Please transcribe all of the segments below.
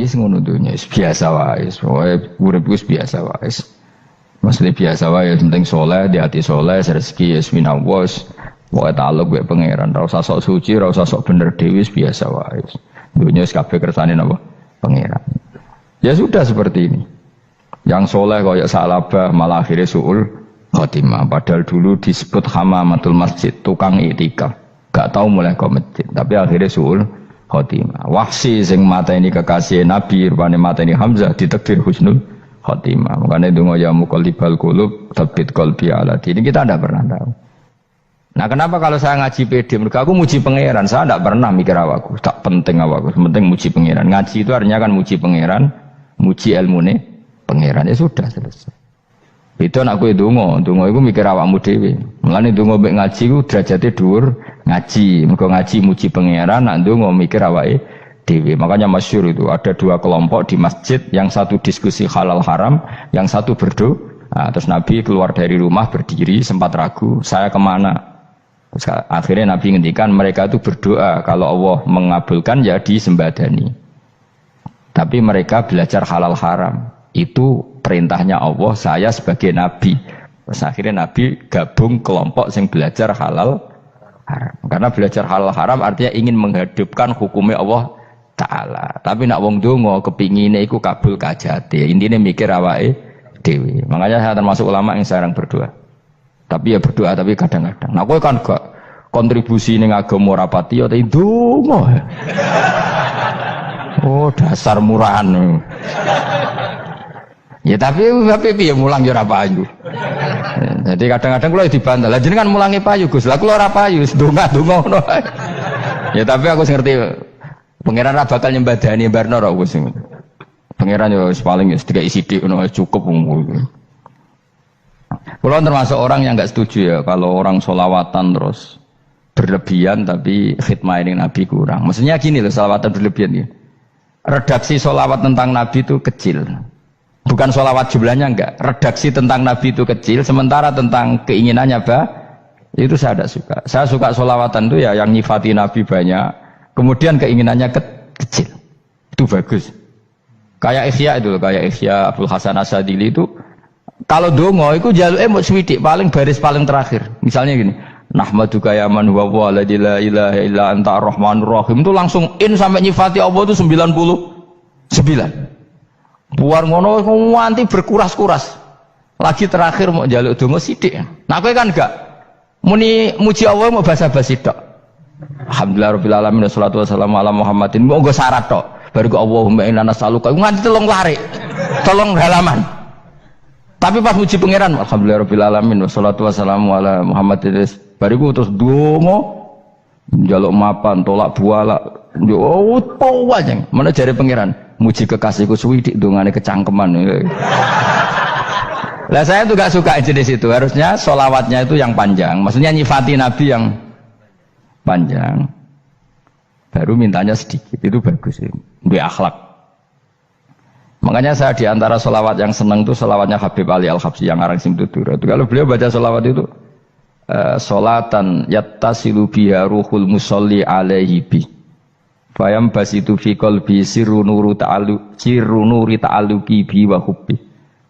iki ngono dunya biasa wae. Urip wis biasa wae. Maksudnya biasa wae penting soleh, di hati soleh, rezeki wis minawos. Wae taluk wae pangeran, ora usah sok suci, ora usah sok bener dhewe biasa wae. Dunya wis kabeh kersane napa? Pangeran. Ya sudah seperti ini. Yang soleh kaya Salabah malah akhirnya suul khotimah. Padahal dulu disebut hamamatul masjid, tukang iktikaf. Gak tahu mulai ke masjid, tapi akhirnya suul khotimah. Wahsi sing mateni kekasih Nabi, rupane mateni Hamzah ditakdir husnul khotimah. Makanya donga ya muqallibal qulub tsabbit qalbi ala dini. Kita tidak pernah tahu. Nah, kenapa kalau saya ngaji PD? Mereka aku muji pangeran, saya tidak pernah mikir awakku, tak penting awakku, penting muji pangeran. Ngaji itu artinya kan muji pangeran, muji ilmune pangeran, ya sudah selesai. Itu anakku donga itu mikir awakmu dhewe. Mulane donga mek ngaji ku derajate dhuwur ngaji. Mergo ngaji muji pangeran, nak donga mikir awake dhewe. Makanya masyhur itu ada dua kelompok di masjid, yang satu diskusi halal haram, yang satu berdoa. Nah, terus Nabi keluar dari rumah berdiri sempat ragu, saya kemana? Terus akhirnya Nabi ngendikan mereka itu berdoa kalau Allah mengabulkan ya disembadani. Tapi mereka belajar halal haram. Itu perintahnya Allah, saya sebagai Nabi. Terus akhirnya Nabi gabung kelompok yang belajar halal haram. Karena belajar halal haram artinya ingin menghidupkan hukumnya Allah Ta'ala. Tapi nak wong donga kepingine iku kabul kajate. Intine mikir awake dhewe. Makanya saya termasuk ulama yang jarang berdoa. Tapi ya berdoa tapi kadang-kadang. Nah kowe kan gak kontribusi ning agama ora pati ya ndonga. Oh dasar murahan. Ya tapi piye mulang ya ora payu. Jadi kadang-kadang kula dibantah. Lah jenengan mulangi payu Gus. Lah kula ora payu, ndonga-ndonga ngono. Ya tapi aku ngerti pangeran ra bakal nyembadani barno ora Gus. Pangeran yo paling wis dikai sithik ngono cukup ngono. Kula termasuk orang yang enggak setuju ya kalau orang sholawatan terus berlebihan tapi khidmah ini Nabi kurang. Maksudnya gini loh, sholawatan berlebihan ya. Redaksi sholawat tentang Nabi itu kecil. Bukan sholawat jumlahnya enggak, redaksi tentang Nabi itu kecil, sementara tentang keinginannya itu saya tidak suka. Saya suka sholawatan itu ya yang nyifati Nabi banyak, kemudian keinginannya kecil, itu bagus. Kayak Ikhya itu, kayak Ikhya Abdul Hasan Asadili itu, kalau dongo itu jaluknya mau swidik, paling baris paling terakhir. Misalnya gini, Nahmaduka ya man huwa wa la ilaha illa anta ar-rahmanur rahim, itu langsung in sampai nyifati Allah itu 99. Buar ngono nganti berkuras-kuras. Lagi terakhir mau njaluk donga sithik. Nah kowe kan enggak muni muji Allah mau basa-basi tok. Alhamdulillah rabbil alamin wassalatu wassalamu ala Muhammadin. Mau nggo syarat tok. Baru ke Allahumma inna nas'aluka nganti telung lari. Tolong halaman. Tapi pas muji pangeran alhamdulillah rabbil alamin wassalatu wassalamu ala Muhammadin. Bariku terus donga njaluk mapan tolak buala. Yo opo wae. Mana jare pangeran? Muji kekasihku suwidik dongane kecangkeman. Lah saya tuh gak suka jenis itu. Harusnya sholawatnya itu yang panjang. Maksudnya nyifati Nabi yang panjang. Baru mintanya sedikit. Itu bagus sih. Bi akhlak. Makanya saya diantara sholawat yang senang itu sholawatnya Habib Ali Al-Habsyi yang arang Simtutur. Itu kalau beliau baca sholawat itu sholatan yattasilu biha ruhul musolli alaihi bi. Fayam basitu fi qalbi sirru nuri ta'alluqi bi wa hubbi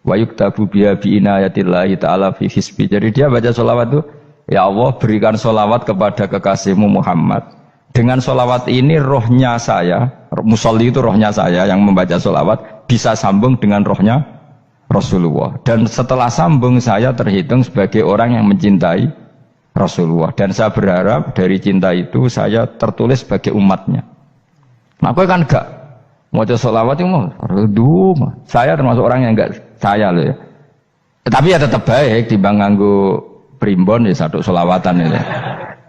wa yuktabu biha bi inayatillahi ta'ala fi hisbi. Jadi dia baca sholawat itu, ya Allah berikan sholawat kepada kekasihmu Muhammad. Dengan sholawat ini rohnya saya, musolli itu rohnya saya yang membaca sholawat bisa sambung dengan rohnya Rasulullah. Dan setelah sambung saya terhitung sebagai orang yang mencintai Rasulullah. Dan saya berharap dari cinta itu saya tertulis sebagai umatnya. Nah, aku kan enggak mau sholawat itu mau saya termasuk orang yang enggak saya loh ya. Tapi ya tetap baik dibanding nganggo primbon ya satu sholawatan itu.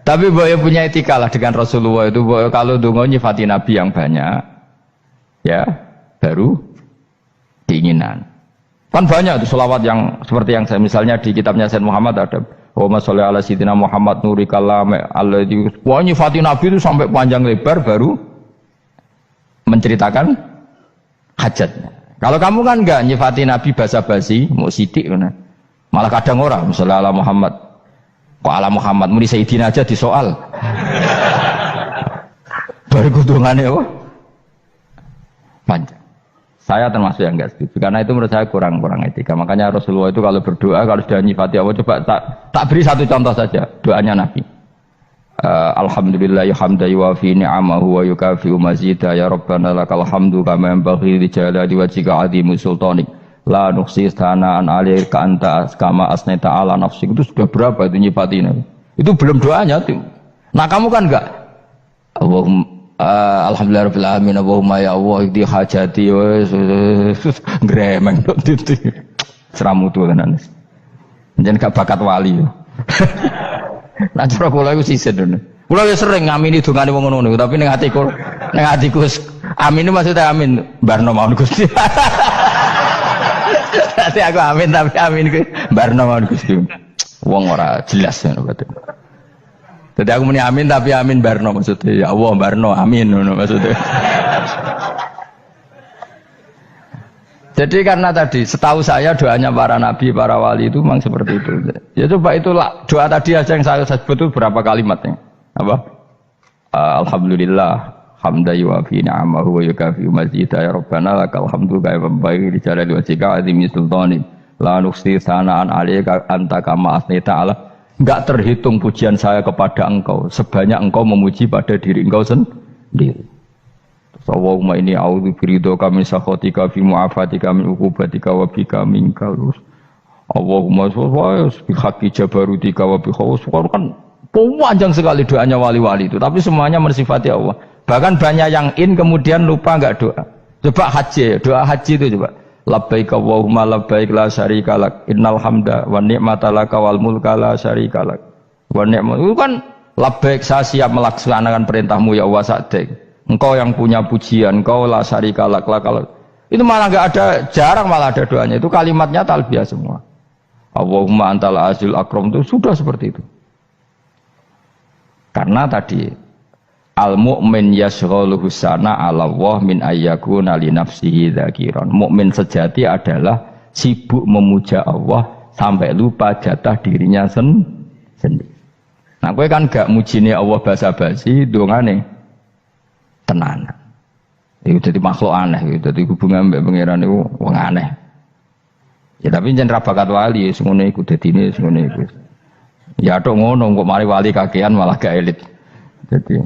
Tapi boleh punya etika lah dengan Rasulullah itu. Boleh kalau dongo nyifati Nabi yang banyak, ya baru keinginan. Kan banyak itu sholawat yang seperti yang saya misalnya di kitabnya Sayyid Muhammad ada. Allahumma sholli ala sayyidina Muhammad nuri kalam alladzi. Wah nyifati Nabi itu sampai panjang lebar baru menceritakan hajatnya. Kalau kamu kan enggak nyifati Nabi basa-basi, mau sidik mana. Malah kadang orang, misalnya ala Muhammad. Kok ala Muhammad, muni Sayyidina aja disoal. Baru kudungannya apa? Panjang. Saya termasuk yang enggak setuju karena itu menurut saya kurang etika. Makanya Rasulullah itu kalau berdoa kalau sudah nyifati Allah coba tak beri satu contoh saja doanya Nabi. Alhamdulillah hamdan yuwafi ni'amahu wa yukafi'u mazida ya rabbana lakal hamdu kama yanbaghi li jalali wajhika 'azimi sultanik la nuqsi sana'an 'alaika anta kama asnaita 'ala nafsik. Itu sudah berapa itu nyifatin itu belum doanya tuh. Nah kamu kan enggak Alhamdulillah rabbil alamin Allahumma ya Allah di hajati gremeng itu seramutu tenan jeneng gak bakat wali. Nah cara kula iku sisen. Kula ya sering ngamini dongane wong ngono tapi ning atiku amin maksudnya amin barno mawon Gusti. Dadi aku amin tapi amin ku barno mawon Gusti. Wong ora jelas ngono berarti. Dadi aku muni amin tapi amin barno maksudnya ya Allah barno amin ngono maksudnya. Jadi karena tadi setahu saya doanya para nabi, para wali itu memang seperti itu. Ya coba itulah doa tadi aja yang saya sebut itu berapa kalimatnya? Apa? Alhamdulillah hamdan yuwafi ni'amahu wa yukafi'u mazida ya rabbana lakal hamdu kama yanbaghi li jalali wajhika 'azimi sultanik la nuqsi sana'an 'alaika anta kama asnaita 'ala. Enggak terhitung pujian saya kepada engkau sebanyak engkau memuji pada diri engkau sendiri. Allahumma inni a'udzu biridhoka min sakhatika fi mu'afatika min uqubatika wa bika minkal. Allahumma sholli bi haqqi jabarutika wa bi khawfika. Kan panjang sekali doanya wali-wali itu, tapi semuanya mensifati Allah. Bahkan banyak yang kemudian lupa enggak doa. Coba haji, doa haji itu coba. Labbaik Allahumma labbaik la syarika lak innal hamda wa ni'mata laka wal mulka la syarika lak. Wa ni'mat itu kan labbaik saya siap melaksanakan perintahmu ya Allah sa'dik. Engkau yang punya pujian, engkau la syarika lak kalau itu malah enggak ada, jarang malah ada doanya. Itu kalimatnya talbiyah semua. Allahumma antal azil akram itu sudah seperti itu. Karena tadi al mu'min yashghaluhu sana 'ala Allah min ayyakuna li nafsihi dzakiran. Mukmin sejati adalah sibuk memuja Allah sampai lupa jatah dirinya sendiri. Nah, kowe kan gak mujine Allah basa-basi dongane tenanan. Itu jadi makhluk aneh, itu jadi hubungan mbek pangeran itu wong aneh. Ya tapi jan ra bakat wali ngono iku dadine ngono iku. Ya tok ngono kok mari wali kakean malah gak elit. Jadi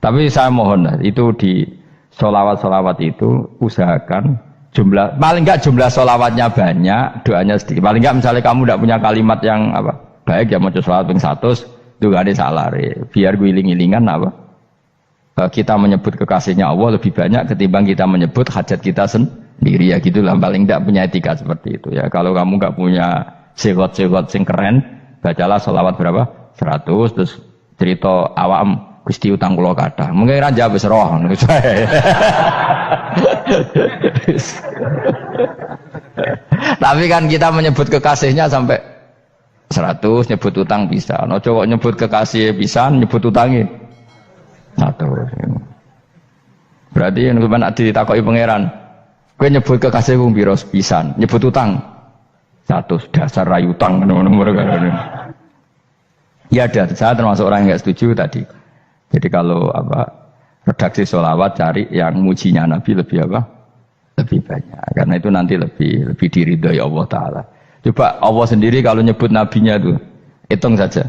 tapi saya mohon itu di sholawat itu usahakan jumlah paling enggak jumlah sholawatnya banyak, doanya sedikit. Paling enggak misalnya kamu tidak punya kalimat yang apa baik ya maca sholawat ping 100 itu gak ada salah biar guling-gilingan apa kita menyebut kekasihnya Allah lebih banyak ketimbang kita menyebut hajat kita sendiri ya gitulah. Paling tidak punya etika seperti itu ya. Kalau kamu nggak punya segot-segot sing keren, bacalah sholawat berapa 100 terus cerita awam Gusti utang kula kathah mungkin ra jawab wis roh. Tapi kan kita menyebut kekasihnya sampai 100, nyebut utang bisa. No cowok nyebut kekasih bisa, nyebut utangnya satu. Berarti yang sampeyan ditakoki pangeran, kowe nyebut kekasihku piro pisan, nyebut utang 100 dasar rayu utang ngono-ngono. Ya ada, saya termasuk orang yang enggak setuju tadi. Jadi kalau redaksi sholawat cari yang mujinya Nabi lebih lebih banyak, karena itu nanti lebih diridhoi Allah Taala. Coba Allah sendiri kalau nyebut nabinya itu hitung saja.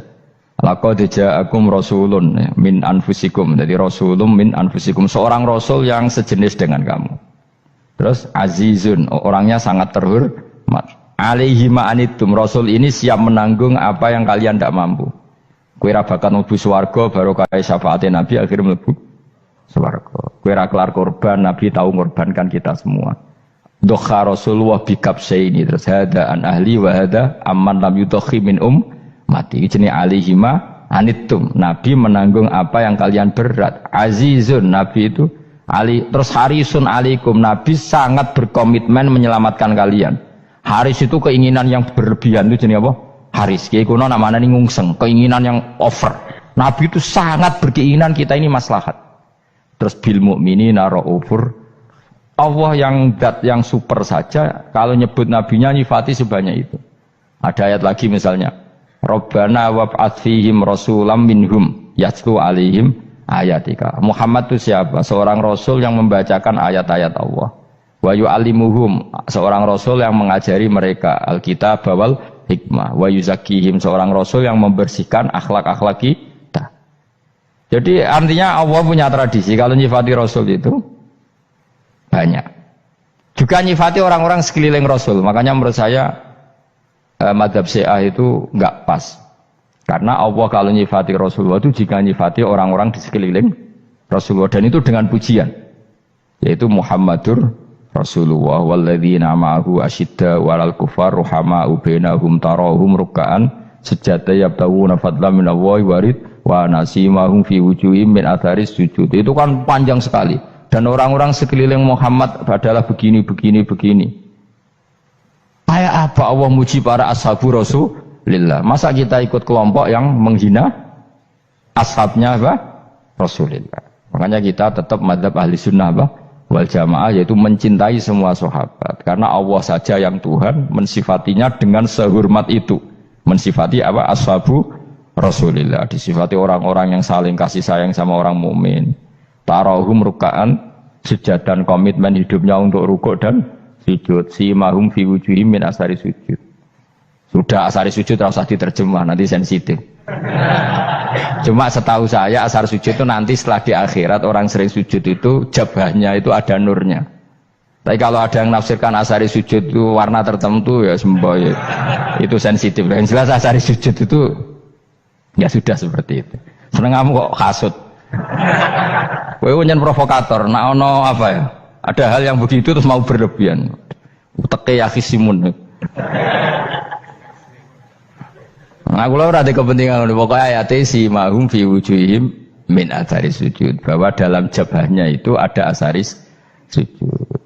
Laqad ja'akum rasulun min anfusikum. Jadi rasulun min anfusikum, seorang rasul yang sejenis dengan kamu. Terus azizun, orangnya sangat terhormat. Alaihi ma'anitum, rasul ini siap menanggung apa yang kalian tidak mampu. Kowe ra bakal mlebu swarga baru kaya syafaate Nabi akhirnya mlebu swarga. Kowe ra kelar korban, Nabi tahu mengorbankan kita semua. Dokha Rasulullah bikabse ini terus hada an ahli wa hada amman lam yudokhi min mati jenis alihima anitum. Nabi menanggung apa yang kalian berat. Azizun, Nabi itu ali terus harisun alikum, Nabi sangat berkomitmen menyelamatkan kalian. Haris itu keinginan yang berlebihan itu jenis apa? Haris kiai kuno namanya ini ngungseng, keinginan yang over. Nabi itu sangat berkeinginan kita ini maslahat. Terus bil mukminina raufur. Allah yang zat yang super saja kalau nyebut nabinya nyifati sebanyak itu. Ada ayat lagi misalnya Rabbana wab'ats fihim rasulam minhum yatlu alaihim ayatika. Muhammad itu siapa? Seorang rasul yang membacakan ayat-ayat Allah. Wa yu'allimuhum, seorang rasul yang mengajari mereka alkitab wal hikmah. Wa yuzakkihim, seorang rasul yang membersihkan akhlak-akhlak kita. Jadi artinya Allah punya tradisi kalau nyifati rasul itu banyak. Juga nyifati orang-orang sekeliling rasul. Makanya menurut saya mazhab Syiah itu enggak pas. Karena Allah kalau nyifati Rasulullah itu jika nyifati orang-orang di sekeliling Rasulullah, dan itu dengan pujian, yaitu Muhammadur Rasulullah walladzina ma'ahu asyidda walal kufar ruhama'u bainahum tarahum ruk'an sujada yabtawuna fadlan minallahi warid wa nasimahum fi wujuhim min atharis sujud. Itu kan panjang sekali, dan orang-orang sekeliling Muhammad adalah begini. Kayak apa Allah muji para ashabu Rasulillah? Masa kita ikut kelompok yang menghina ashabnya apa? Rasulillah. Makanya kita tetap madzhab ahli sunnah apa? Wal jamaah, yaitu mencintai semua sahabat. Karena Allah saja yang Tuhan mensifatinya dengan sehormat itu. Mensifati apa? Ashabu Rasulillah. Disifati orang-orang yang saling kasih sayang sama orang mukmin. Tarahum ruka'an, sujud dan komitmen hidupnya untuk rukuk dan sujud. Simahum fi wujuhim min asari sujud. Sudah asari sujud tidak usah diterjemah, nanti sensitif. Cuma setahu saya asar sujud itu nanti setelah di akhirat orang sering sujud itu jabahnya itu ada nurnya. Tapi kalau ada yang nafsirkan asari sujud itu warna tertentu ya semboy, itu sensitif. Yang jelas asari sujud itu ya sudah seperti itu. Seneng kamu kok kasut. Kowe nyen provokator, nak ono apa ya? Ada hal yang begitu terus mau berlebihan. Uteke ya khisimun. Nah, kula ora ada kepentingan pokoknya ayat si mahum fi wujuhim min atharis sujud, bahwa dalam jabahnya itu ada asaris sujud.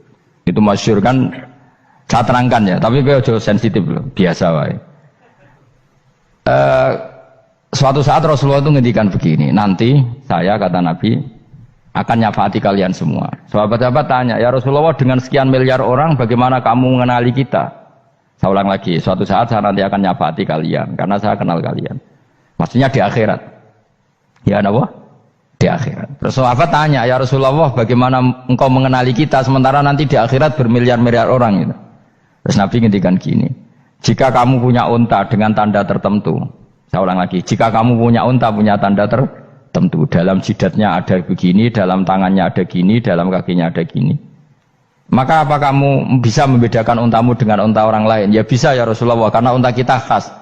Itu masyhur kan, saya terangkan ya, tapi kowe aja sensitif loh, biasa wae. Suatu saat Rasulullah itu ngendikan begini, nanti saya kata Nabi akan nyafati kalian semua. Sahabat-sahabat tanya, ya Rasulullah dengan sekian miliar orang bagaimana kamu mengenali kita? Saya ulang lagi, suatu saat saya nanti akan nyafati kalian karena saya kenal kalian. Maksudnya di akhirat. Ya apa? Di akhirat. Terus sahabat tanya, ya Rasulullah bagaimana engkau mengenali kita sementara nanti di akhirat bermiliar-miliar orang gitu. Terus Nabi ngendikan gini, jika kamu punya unta dengan tanda tertentu, saya ulang lagi, jika kamu punya unta punya tanda tertentu, dalam jidatnya ada begini, dalam tangannya ada gini, dalam kakinya ada gini, maka apa kamu bisa membedakan untamu dengan unta orang lain? Ya bisa ya Rasulullah, karena unta kita khas.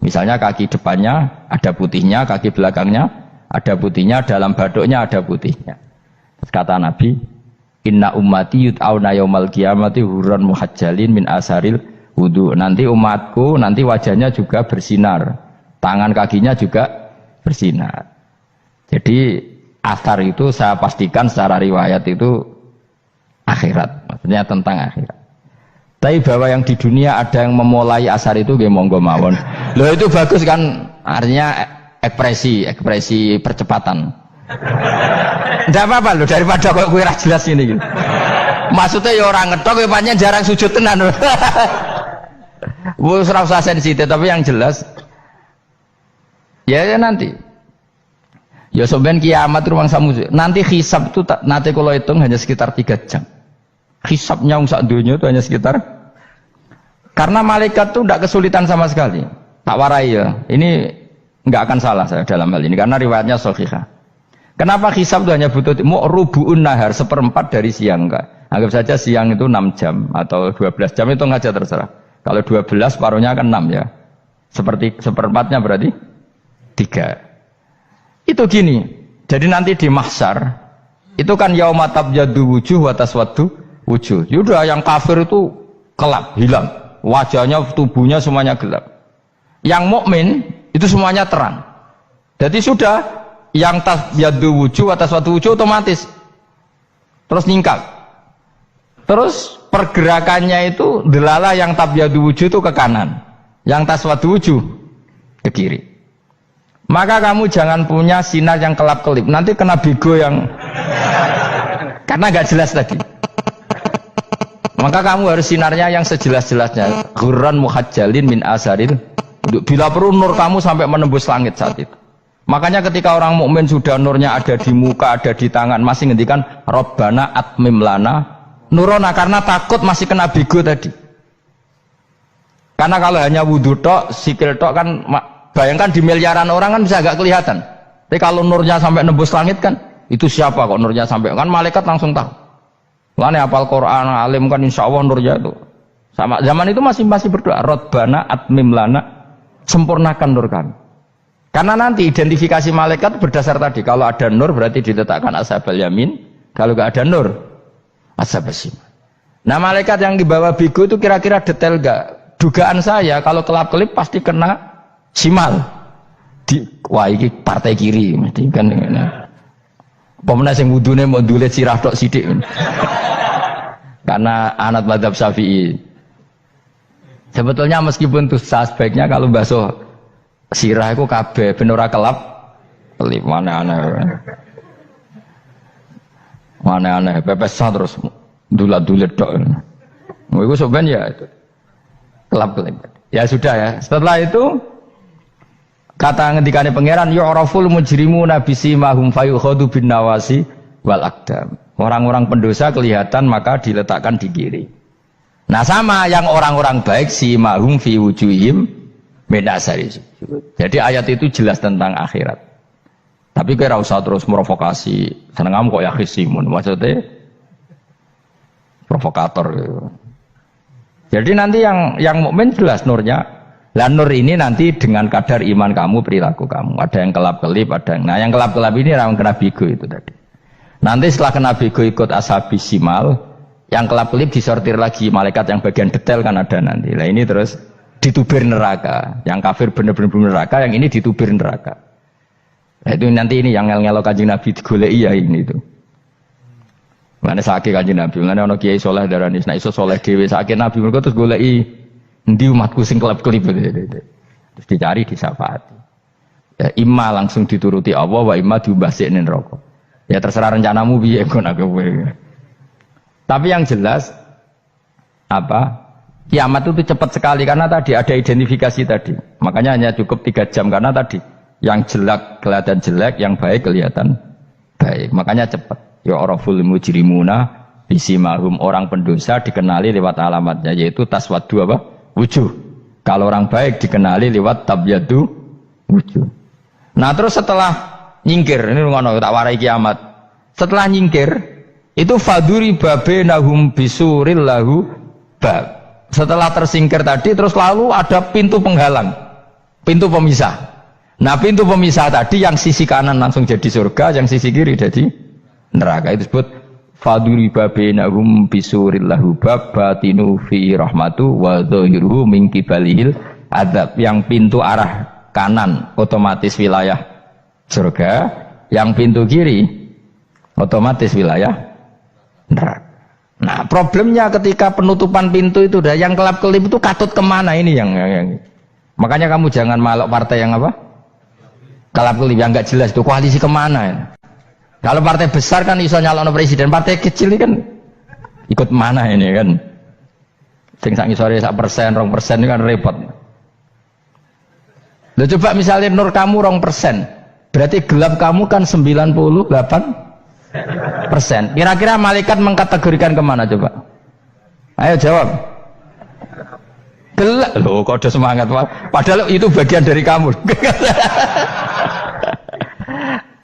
Misalnya kaki depannya ada putihnya, kaki belakangnya ada putihnya, dalam baduknya ada putihnya. Kata Nabi, inna ummati yut'auna yaumal qiyamati hurran muhajjalin min asaril wudu. Nanti umatku nanti wajahnya juga bersinar, tangan kakinya juga bersinar. Jadi asar itu saya pastikan secara riwayat itu akhirat, maksudnya tentang akhirat. Tapi bahwa yang di dunia ada yang memulai asar itu nggih monggo mawon. Loh itu bagus kan, artinya ekspresi percepatan. Ndak apa-apa loh, daripada kok kowe ora jelas ini gitu. Maksudnya ya orang ngetok kowe pancen jarang sujud tenan. Wis ora usah sensitif, tapi yang jelas ya nanti. Ya sampean kiamat ruang samu. Nanti hisab itu nanti kalau hitung hanya sekitar 3 jam. Hisabnya sak dunia itu hanya sekitar, karena malaikat itu tidak kesulitan sama sekali. Tak warai ya. Ini enggak akan salah saya dalam hal ini karena riwayatnya sahihah. Kenapa hisab itu hanya butuh rubu'un nahar, 1/4 dari siang enggak? Anggap saja siang itu 6 jam atau 12 jam itu aja terserah. Kalau 12 paruhnya kan 6 ya. Seperti 1/4-nya berarti 3. Itu gini. Jadi nanti di mahsyar itu kan yauma tabyaddu wujuh wa taswaddu wujuh. Yaudah yang kafir itu gelap, hilang. Wajahnya, tubuhnya semuanya gelap. Yang mukmin itu semuanya terang. Jadi sudah yang tabyaddu wujuh wa taswaddu wujuh otomatis terus nyingkap. Terus pergerakannya itu delala yang tabyaddu wujuh itu ke kanan, yang taswaddu wujuh ke kiri. Maka kamu jangan punya sinar yang kelap-kelip, nanti kena bego yang karena gak jelas tadi. Maka kamu harus sinarnya yang sejelas-jelasnya. Ghurran muhajjalin min asaril. Bila perlu nur kamu sampai menembus langit saat itu. Makanya ketika orang mukmin sudah nurnya ada di muka, ada di tangan, masih ngendikan Rabbana atmim lana Nurona karena takut masih kena bigo tadi. Karena kalau hanya wudhu tok, sikil tok kan, bayangkan di miliaran orang kan bisa agak kelihatan. Tapi kalau nurnya sampai nembus langit kan, itu siapa kok nurnya sampai, kan malaikat langsung tahu. Lane hafal Quran, alim kan insya Allah nurnya itu. Sama zaman itu masih berdoa, Rabbana atmim lana, sempurnakan nur kami. Karena nanti identifikasi malaikat berdasar tadi, kalau ada nur berarti diletakkan ashabal yamin, kalau nggak ada nur, ashabal shimal. Nah malaikat yang dibawa bigo itu kira-kira detail nggak? Dugaan saya kalau kelap-kelip pasti kena simal. Wah ini partai kiri, mesti kan. Pemenang yang wudhunya mau dulet sirah tok sidik. Karena anak madzhab Syafi'i. Sebetulnya meskipun itu sebaiknya kalau basuh sirah itu kabeh ben ora kelap kelip mana aneh pepesan terus dulat-dulet tok. Iku sampean ya itu. Kelap-kelip. Ya sudah ya. Setelah itu kata ngendikane pangeran yu'raful mujrimuna bisimahum fayukhadu bin nawasi wal aqdam. Orang-orang pendosa kelihatan maka diletakkan di kiri. Nah sama yang orang-orang baik simahum fi wujuhim min asari. Jadi ayat itu jelas tentang akhirat. Tapi kira usah terus provokasi. Seneng kamu kok ya khisimun maksudnya provokator gitu. Jadi nanti yang mukmin jelas nurnya. Lah nur ini nanti dengan kadar iman kamu, perilaku kamu. Ada yang kelap-kelip, ada yang... Nah yang kelap-kelip ini orang kena bigo itu tadi. Nanti setelah kena bigo ikut ashabis simal, yang kelap-kelip disortir lagi, malaikat yang bagian detail kan ada nanti. Nah ini terus ditubir neraka. Yang kafir benar-benar neraka, yang ini ditubir neraka. Nah itu nanti ini yang ngel-ngelo Kanjeng Nabi digoleki ya ini itu. Mana sakit Kanjeng Nabi, mana ono kiai soleh darani, nek iso soleh dhewe sakit Nabi mergo terus goleki endi umatku sing kelep-kelip terus dicari disyafaati. Ya imma langsung dituruti Allah wa imma diumbasine neraka. Ya terserah rencanamu piye kon aku kowe. Tapi yang jelas apa? Kiamat itu cepat sekali karena tadi ada identifikasi tadi. Makanya hanya cukup 3 jam karena tadi yang jelek kelihatan jelek, yang baik kelihatan baik. Makanya cepat. Ya araful mujrimuna bisimahum, orang pendosa dikenali lewat alamatnya yaitu taswaddu apa? Wujuh. Kalau orang baik dikenali lewat tabyadu wujuh. Nah terus setelah nyingkir, ini ngono tak warai kiamat. Setelah nyingkir itu faduri babenahum bisuril lahu bab. Setelah tersingkir tadi terus lalu ada pintu penghalang, pintu pemisah. Nah pintu pemisah tadi yang sisi kanan langsung jadi surga, yang sisi kiri jadi neraka. Itu disebut faduri babenahum bisuril lahu bab batinu fi rahmatu wa dhahiruhu min qibalihil adzab. Yang pintu arah kanan otomatis wilayah surga, yang pintu kiri otomatis wilayah neraka. Nah problemnya ketika penutupan pintu itu dah yang kelap-kelip itu katut kemana ini yang makanya kamu jangan malok partai yang apa kelap-kelip yang nggak jelas itu koalisi kemana ya. Kalau partai besar kan iso nyalon presiden, partai kecil ini kan ikut mana ini kan? Sing sak ngisore 1%, 2% ini kan repot. Loh coba misalnya nur kamu 2%, berarti gelap kamu kan 98%. Kira-kira malaikat mengkategorikan kemana coba? Ayo jawab. Gelap. Loh kok ada semangat Pak? Padahal itu bagian dari kamu.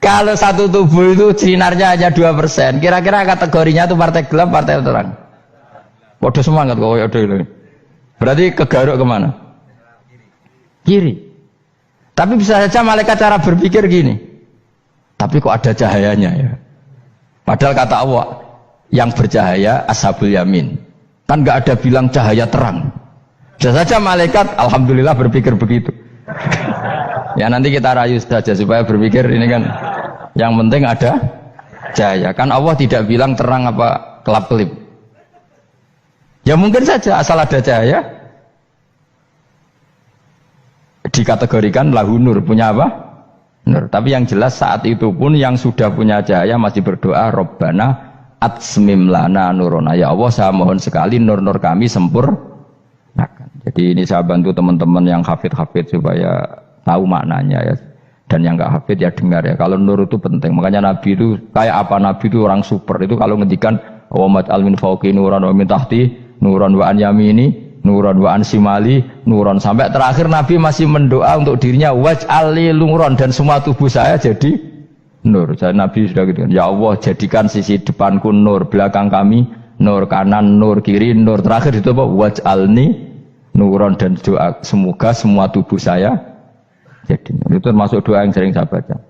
Kalau satu tubuh itu sinarnya hanya 2%, kira-kira kategorinya itu partai gelap, partai terang. Waduh semangat kok ada ini. Berarti kegaruk kemana? Kiri. Tapi bisa saja malaikat cara berpikir gini. Tapi kok ada cahayanya ya? Padahal kata Allah, yang bercahaya ashabul yamin. Kan nggak ada bilang cahaya terang. Bisa saja malaikat, alhamdulillah berpikir begitu. Ya nanti kita rayu saja supaya berpikir ini kan. Yang penting ada cahaya. Kan Allah tidak bilang terang apa kelap-kelip. Ya mungkin saja asal ada cahaya dikategorikan lahu nur, punya apa? Nur. Tapi yang jelas saat itu pun yang sudah punya cahaya masih berdoa Rabbana atsmim lana nurona. Ya Allah saya mohon sekali nur-nur kami sempurnakan. Jadi ini saya bantu teman-teman yang hafid-hafid supaya tahu maknanya ya. Dan yang nggak hafid ya dengar ya. Kalau nur itu penting. Makanya Nabi itu kayak apa? Nabi itu orang super. Itu kalau ngendikan wa maj'al min fawqi nuran wa min tahti nuran wa an yamini nuran wa an simali nuran, sampai terakhir Nabi masih mendoa untuk dirinya waj'al li nuran, dan semua tubuh saya jadi nur. Jadi Nabi sudah gitu, ya Allah jadikan sisi depanku nur, belakang kami nur, kanan nur, kiri nur, terakhir itu apa? Waj'alni nuran, dan doa semoga semua tubuh saya jadi nur. Itu termasuk doa yang sering saya baca.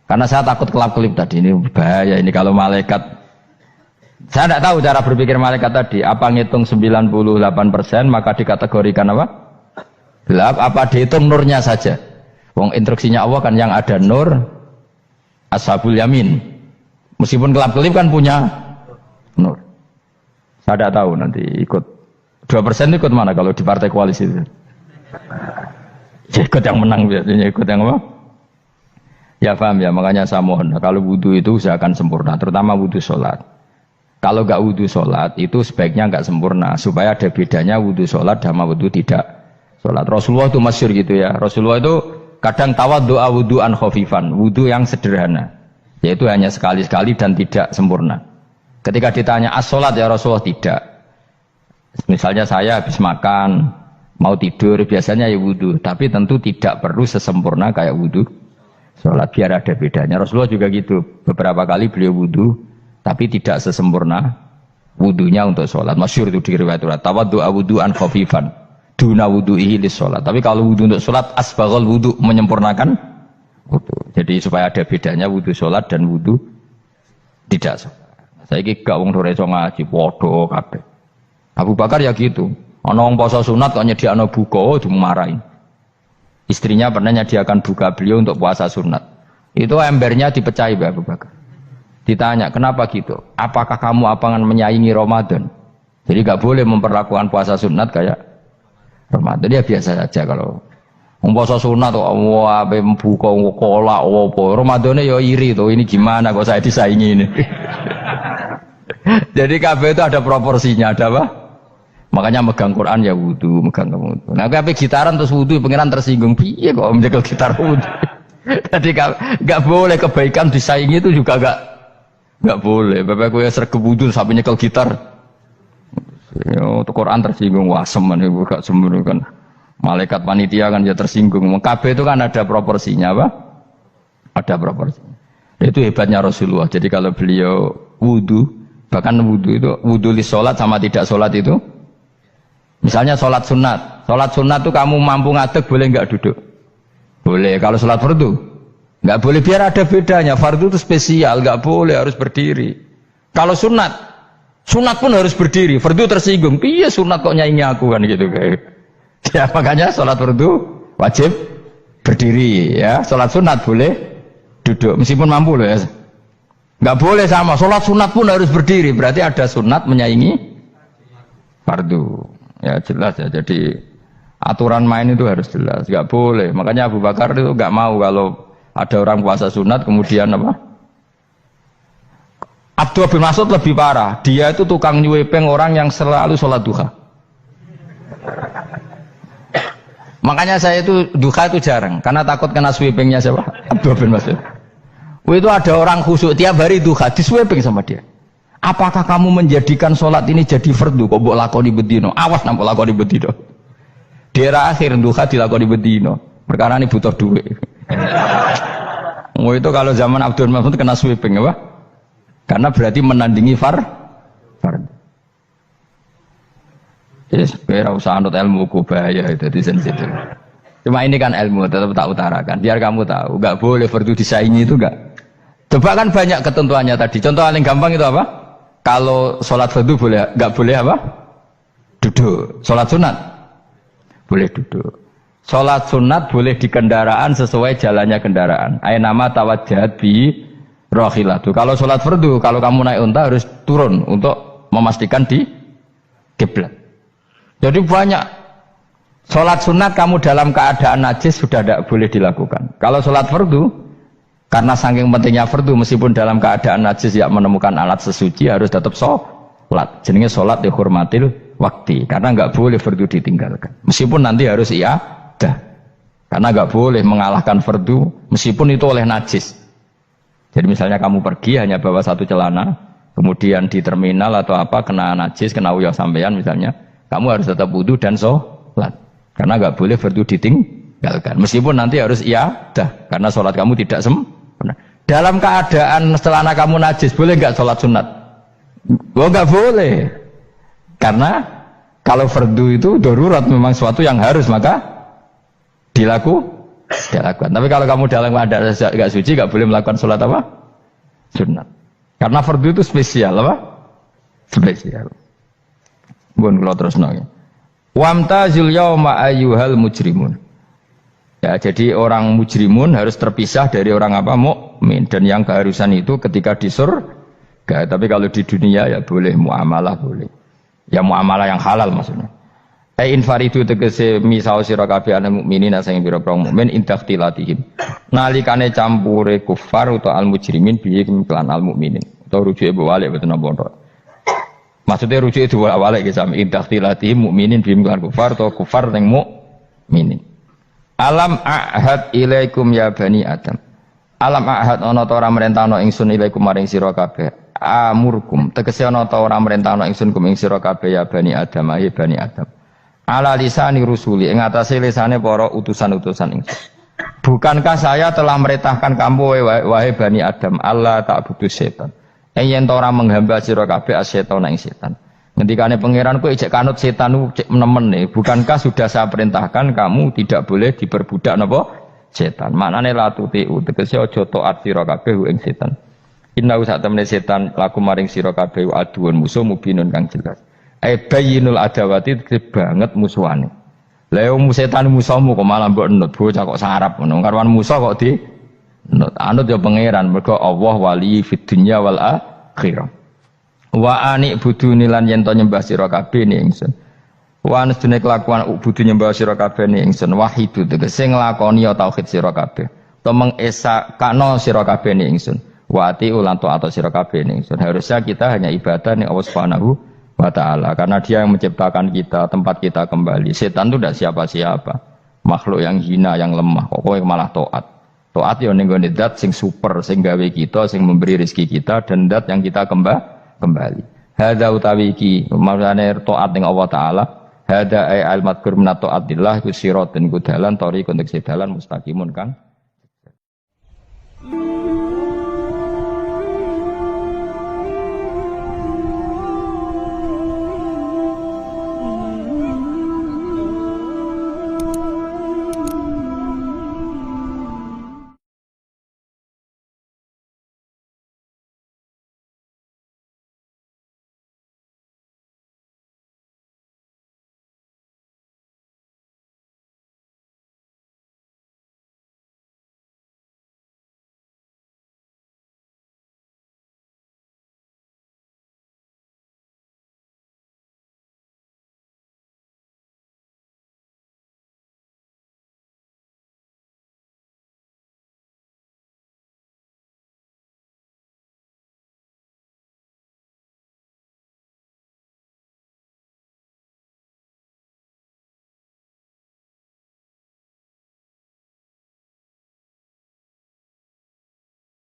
Karena saya takut kelap-kelip tadi, ini bahaya ini kalau malaikat. Saya tidak tahu cara berpikir malaikat tadi. Apa ngitung 98% maka dikategorikan apa? Gelap. Apa dihitung nurnya saja? Wong instruksinya Allah kan yang ada nur ashabul yamin. Meskipun kelap-kelip kan punya nur. Saya tidak tahu nanti ikut 2% ikut mana kalau di partai koalisi itu? Ikut yang menang biasanya, ikut yang apa? Ya paham ya, makanya saya mohon kalau wudhu itu usahakan sempurna, terutama wudhu sholat. Kalau nggak wudhu sholat itu sebaiknya nggak sempurna, supaya ada bedanya wudhu sholat sama wudhu tidak sholat. Rasulullah itu masyhur gitu ya, Rasulullah itu kadang tawaddu'a wudhu'an khafifan, wudhu yang sederhana, yaitu hanya sekali-sekali dan tidak sempurna. Ketika ditanya as-sholat ya Rasulullah, tidak. Misalnya saya habis makan, mau tidur, biasanya ya wudhu, tapi tentu tidak perlu sesempurna kayak wudhu sholat, biar ada bedanya. Rasulullah juga gitu, beberapa kali beliau wudhu tapi tidak sesempurna wudhunya untuk sholat. Masyhur itu di riwayat tawaddu'a wudhu'an khafifan duna wudhu'ihi lis sholat. Tapi kalau wudhu untuk sholat asbaghal wudhu, menyempurnakan wudhu. Jadi supaya ada bedanya wudhu sholat dan wudhu tidak sholat. Saya gak wong sore ngaji podo kabeh. Abu Bakar ya gitu, ana wong poso sunat kok nyediakno buka dimarahin. Istrinya pernah nyediakan buka beliau untuk puasa sunat. Itu embernya dipecahi Abu Bakar. Ditanya, kenapa gitu? Apakah kamu akan menyaingi Ramadan? Jadi gak boleh memperlakukan puasa sunat kayak Ramadan. Ya biasa saja kalau puasa sunat tuh, wah buka kolak, apa? Ramadannya ya iri tuh. Ini gimana kok saya disaingi ini? Jadi kabeh itu ada proporsinya, ada apa? Makanya megang Quran ya wudu, megang wudu. Nah, kabeh gitaran terus wudu, pengiran tersinggung. Piye kok menjegal gitar wudu? Jadi gak boleh kebaikan disaingi itu juga gak boleh. Bapak gue sergap wudu sampai nyekel gitar. Untuk Quran tersinggung, wah semen itu gak sembunyi kan. Malaikat panitia kan dia tersinggung. Kabeh itu kan ada proporsinya, apa? Ada proporsinya. Itu hebatnya Rasulullah. Jadi kalau beliau wudu, bahkan wudu itu wudu li sholat sama tidak sholat itu. Misalnya sholat sunat itu kamu mampu ngadeg boleh nggak duduk? Boleh. Kalau sholat fardu nggak boleh, biar ada bedanya. Fardu itu spesial, nggak boleh, harus berdiri. Kalau sunat pun harus berdiri. Fardu tersinggung, iya sunat kok nyaingi aku kan gitu kayak. Ya makanya sholat fardu wajib berdiri ya. Sholat sunat boleh duduk meskipun mampu loh ya. Nggak boleh sama. Sholat sunat pun harus berdiri. Berarti ada sunat menyaingi fardu. Ya jelas ya, jadi aturan main itu harus jelas, nggak boleh. Makanya Abu Bakar itu nggak mau kalau ada orang puasa sunat kemudian apa? Abdullah bin Mas'ud lebih parah, dia itu tukang nyuwepeng orang yang selalu sholat duha. Makanya saya itu duha itu jarang, karena takut kena sweepingnya siapa? Abdullah bin Mas'ud. Itu ada orang khusyuk tiap hari duha, diswepeng sama dia. Apakah kamu menjadikan sholat ini jadi fardu? Kok mbok lakoni bedino? Awas nak mbok lakoni bedino. Di era akhir duha dilakoni bedino. Perkara ini butuh duit. Itu kalau zaman Abdul Mahmud kena sweeping apa? Karena berarti menandingi fardu. Jadi sebenarnya usah anut ilmu ku bahaya itu di sensitif. Cuma ini kan ilmu tetap tak utarakan. Biar kamu tahu, nggak boleh fardu disaingi itu nggak. Coba kan banyak ketentuannya tadi. Contoh paling gampang itu apa? Kalau sholat fardu boleh, nggak boleh apa? Duduk. Sholat sunat boleh duduk. Sholat sunat boleh di kendaraan sesuai jalannya kendaraan. Ainama tawajjahat bi rohilatu. Kalau sholat fardu, kalau kamu naik unta harus turun untuk memastikan di kiblat. Jadi banyak sholat sunat kamu dalam keadaan najis sudah tidak boleh dilakukan. Kalau sholat fardu, karena saking pentingnya fardu, meskipun dalam keadaan najis ya menemukan alat sesuci harus tetap sholat. Jenenge sholat dihormatil waktu, karena nggak boleh fardu ditinggalkan. Meskipun nanti harus iadah, karena nggak boleh mengalahkan fardu meskipun itu oleh najis. Jadi misalnya kamu pergi hanya bawa satu celana, kemudian di terminal atau apa kena najis, kena uyah sampean misalnya, kamu harus tetap wudu dan sholat. Karena nggak boleh fardu ditinggalkan. Meskipun nanti harus iadah, karena sholat kamu tidak sempurna. Dalam keadaan setelah kamu najis, boleh nggak sholat sunat? Oh nggak boleh. Karena kalau fardu itu darurat, memang suatu yang harus, maka dilakukan. Tapi kalau kamu dalam keadaan nggak suci, nggak boleh melakukan sholat apa? Sunat. Karena fardu itu spesial apa? Spesial. Bun kalau terus nanya. Wamtazul yauma ayyuhal mujrimun. Ya, jadi orang mujrimun harus terpisah dari orang apa? Mukmin. Dan yang keharusan itu ketika di surga. Tapi kalau di dunia ya boleh muamalah boleh. Ya muamalah yang halal maksudnya. Infaridu tegese misau sira kabeh ana mukminin sing pira-pira mukmin intakhtilatihim. Nalikane campure kufar utawa al mujrimin bihi kelan al mukminin. Utawa rujuke balik boten napa. Maksudnya rujuk itu awalnya kita sama intakhtilatihim mukminin bihim kelan kufar atau kufar ning mukminin. Alam ahad ilaikum ya bani Adam. Alam ahad ana ta ora merentano ingsun ilaikum maring sira kabeh. Amurkum tegese ana ta ora merentano ingsun kum ing sira kabeh ya bani Adam ya bani Adam. Ala lisani rusuli ing atase lisane para utusan-utusan ingsun. Bukankah saya telah merintahkan kamu wahai bani Adam Allah ta'budu setan. Yen ora menghamba sira kabeh asetan ing setan. Ngendikane pangeran kowe ijek kanut setan ku cek nemen nih. Bukankah sudah saya perintahkan kamu tidak boleh diperbudak napa setan. Maknane la tutiu tegese aja taat sira kabeh ing setan. Inna sak temene setan laku maring sira kabeh aduun musuh mubinun kang jelas. Bayyinul adawati banget musuhane. Lah yo setan musuhmu kok malah mbok enut bocah kok sarap ngono. Karwan musuh kok di anut ya pangeran mergo Allah wali fid dunya wal akhirah. Wa ani buduni lan yen to nyembah sira kabeh ni ingsun. Wa anstune kelakuan budu nyembah sira kabeh ni ingsun wahidu tegese nglakoni ya tauhid sira kabeh. To mengesakno sira kabeh ni ingsun. Wa ati ulan to atau sira kabeh ni ingsun. Harusnya kita hanya ibadah ning Allah Subhanahu wa ta'ala karena dia yang menciptakan kita, tempat kita kembali. Setan itu tidak siapa-siapa, makhluk yang hina, yang lemah. Kok kowe malah taat. Taat ya ning gone zat sing super, sing gawe kita, sing memberi rezeki kita dan zat yang kita kembali. Hadza utawi iki maksudane taat ning Allah taala. Hadza ai al-madkur min ta'atillah ku siratun ku dalan tariqun tegese dalan mustaqimun kan.